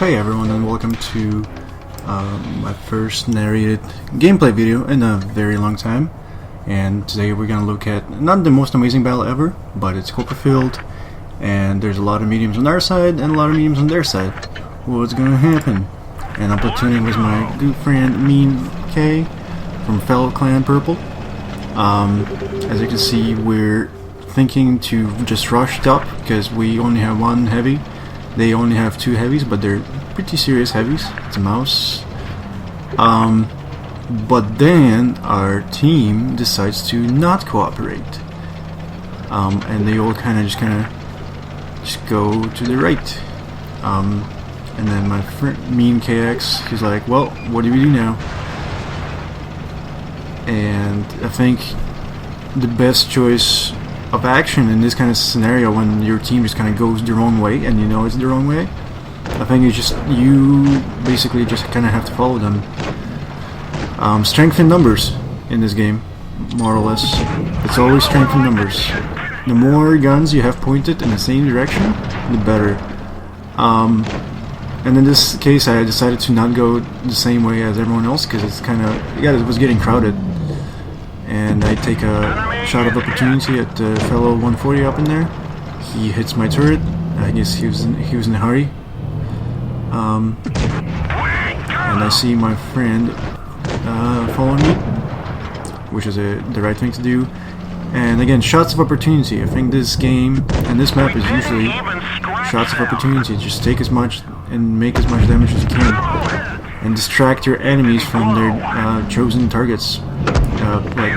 Hey everyone, and welcome to my first narrated gameplay video in a very long time. And today we're gonna look at not the most amazing battle ever, but it's Copperfield, and there's a lot of mediums on our side and a lot of mediums on their side. What's gonna happen? And I'm platooning with my good friend meankx from fellow clan PURPL. As you can see, we're thinking to just rush top because we only have one heavy. They only have two heavies, but they're pretty serious heavies. It's a mouse. But then our team decides to not cooperate, and they all kind of just go to the right. And then my friend meankx, he's like, "Well, what do we do now?" And I think the best choice of action in this kind of scenario, when your team just kind of goes the wrong way and you know it's the wrong way, I think you basically just kind of have to follow them. Strength in numbers in this game, more or less. It's always strength in numbers. The more guns you have pointed in the same direction, the better. And in this case, I decided to not go the same way as everyone else because it's kind of, it was getting crowded. And I take a shot of opportunity at the fellow 140 up in there. He hits my turret. I guess he was in a hurry. And I see my friend following me, which is the right thing to do. And again, shots of opportunity. I think this game and this map is usually shots of opportunity. Just take as much and make as much damage as you can, and distract your enemies from their chosen targets. Like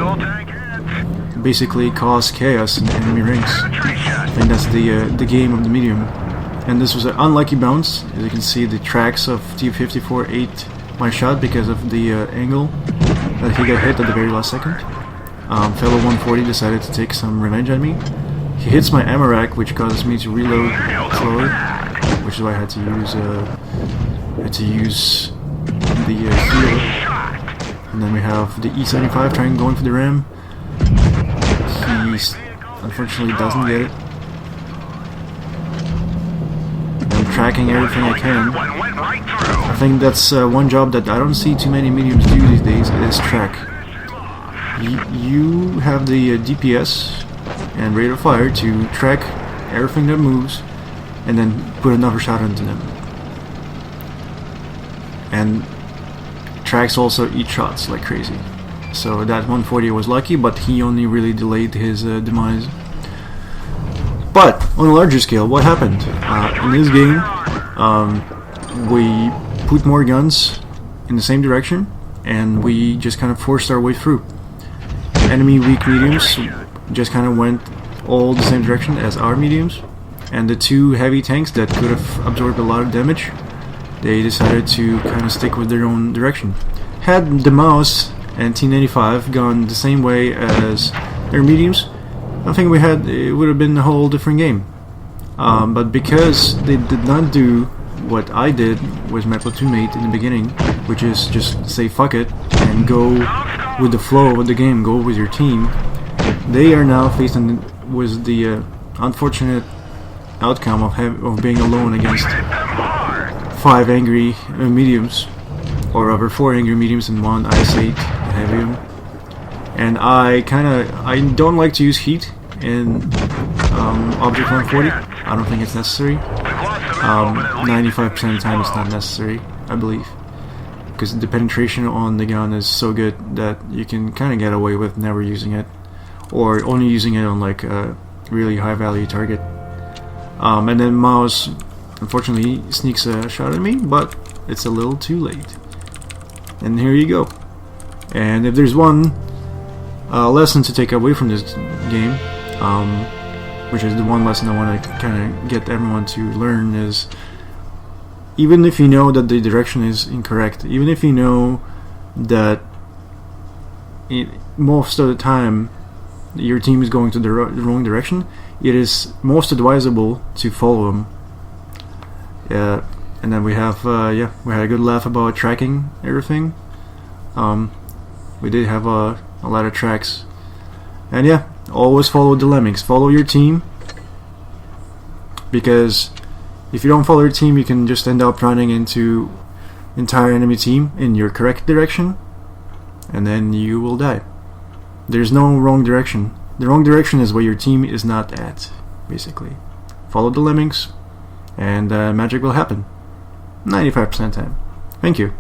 basically cause chaos in enemy ranks. I think that's the game of the medium. And this was an unlucky bounce. As you can see, the tracks of T-54 ate my shot because of the angle that he got hit at the very last second. Fellow 140 decided to take some revenge on me. He hits my ammo rack, which causes me to reload slower, which is why I had to use the healer. And then we have the E75 going for the ram. He unfortunately doesn't get it. I'm tracking everything I can. I think that's one job that I don't see too many mediums do these days, is track. You have the DPS and rate of fire to track everything that moves and then put another shot into them. And tracks also eat shots like crazy. So that 140 was lucky, but he only really delayed his demise. But on a larger scale, what happened? In this game, we put more guns in the same direction, and we just kind of forced our way through. Enemy weak mediums just kind of went all the same direction as our mediums, and the two heavy tanks that could have absorbed a lot of damage, they decided to kind of stick with their own direction. Had the mouse and T95 gone the same way as their mediums, I think it would have been a whole different game. But because they did not do what I did with my platoon mate in the beginning, which is just say fuck it and go with the flow of the game, go with your team, they are now facing with the unfortunate outcome of being alone against 5 angry mediums, or rather 4 angry mediums and 1 Ice 8 heavy. And I don't like to use heat in Object 140. I don't think it's necessary. 95% of the time it's not necessary, I believe, because the penetration on the gun is so good that you can kind of get away with never using it, or only using it on like a really high value target. And then mouse unfortunately sneaks a shot at me, but it's a little too late. And here you go. And if there's one lesson to take away from this game, which is the one lesson I want to kind of get everyone to learn, is even if you know that the direction is incorrect, even if you know that most of the time your team is going to the wrong direction, it is most advisable to follow them. And then we have we had a good laugh about tracking everything. We did have a lot of tracks, and always follow the Lemmings. Follow your team, because If you don't follow your team, you can just end up running into entire enemy team in your correct direction, and then you will die. There's no wrong direction. The wrong direction is where your team is not at, basically. Follow the lemmings, and magic will happen. 95% of the time. Thank you.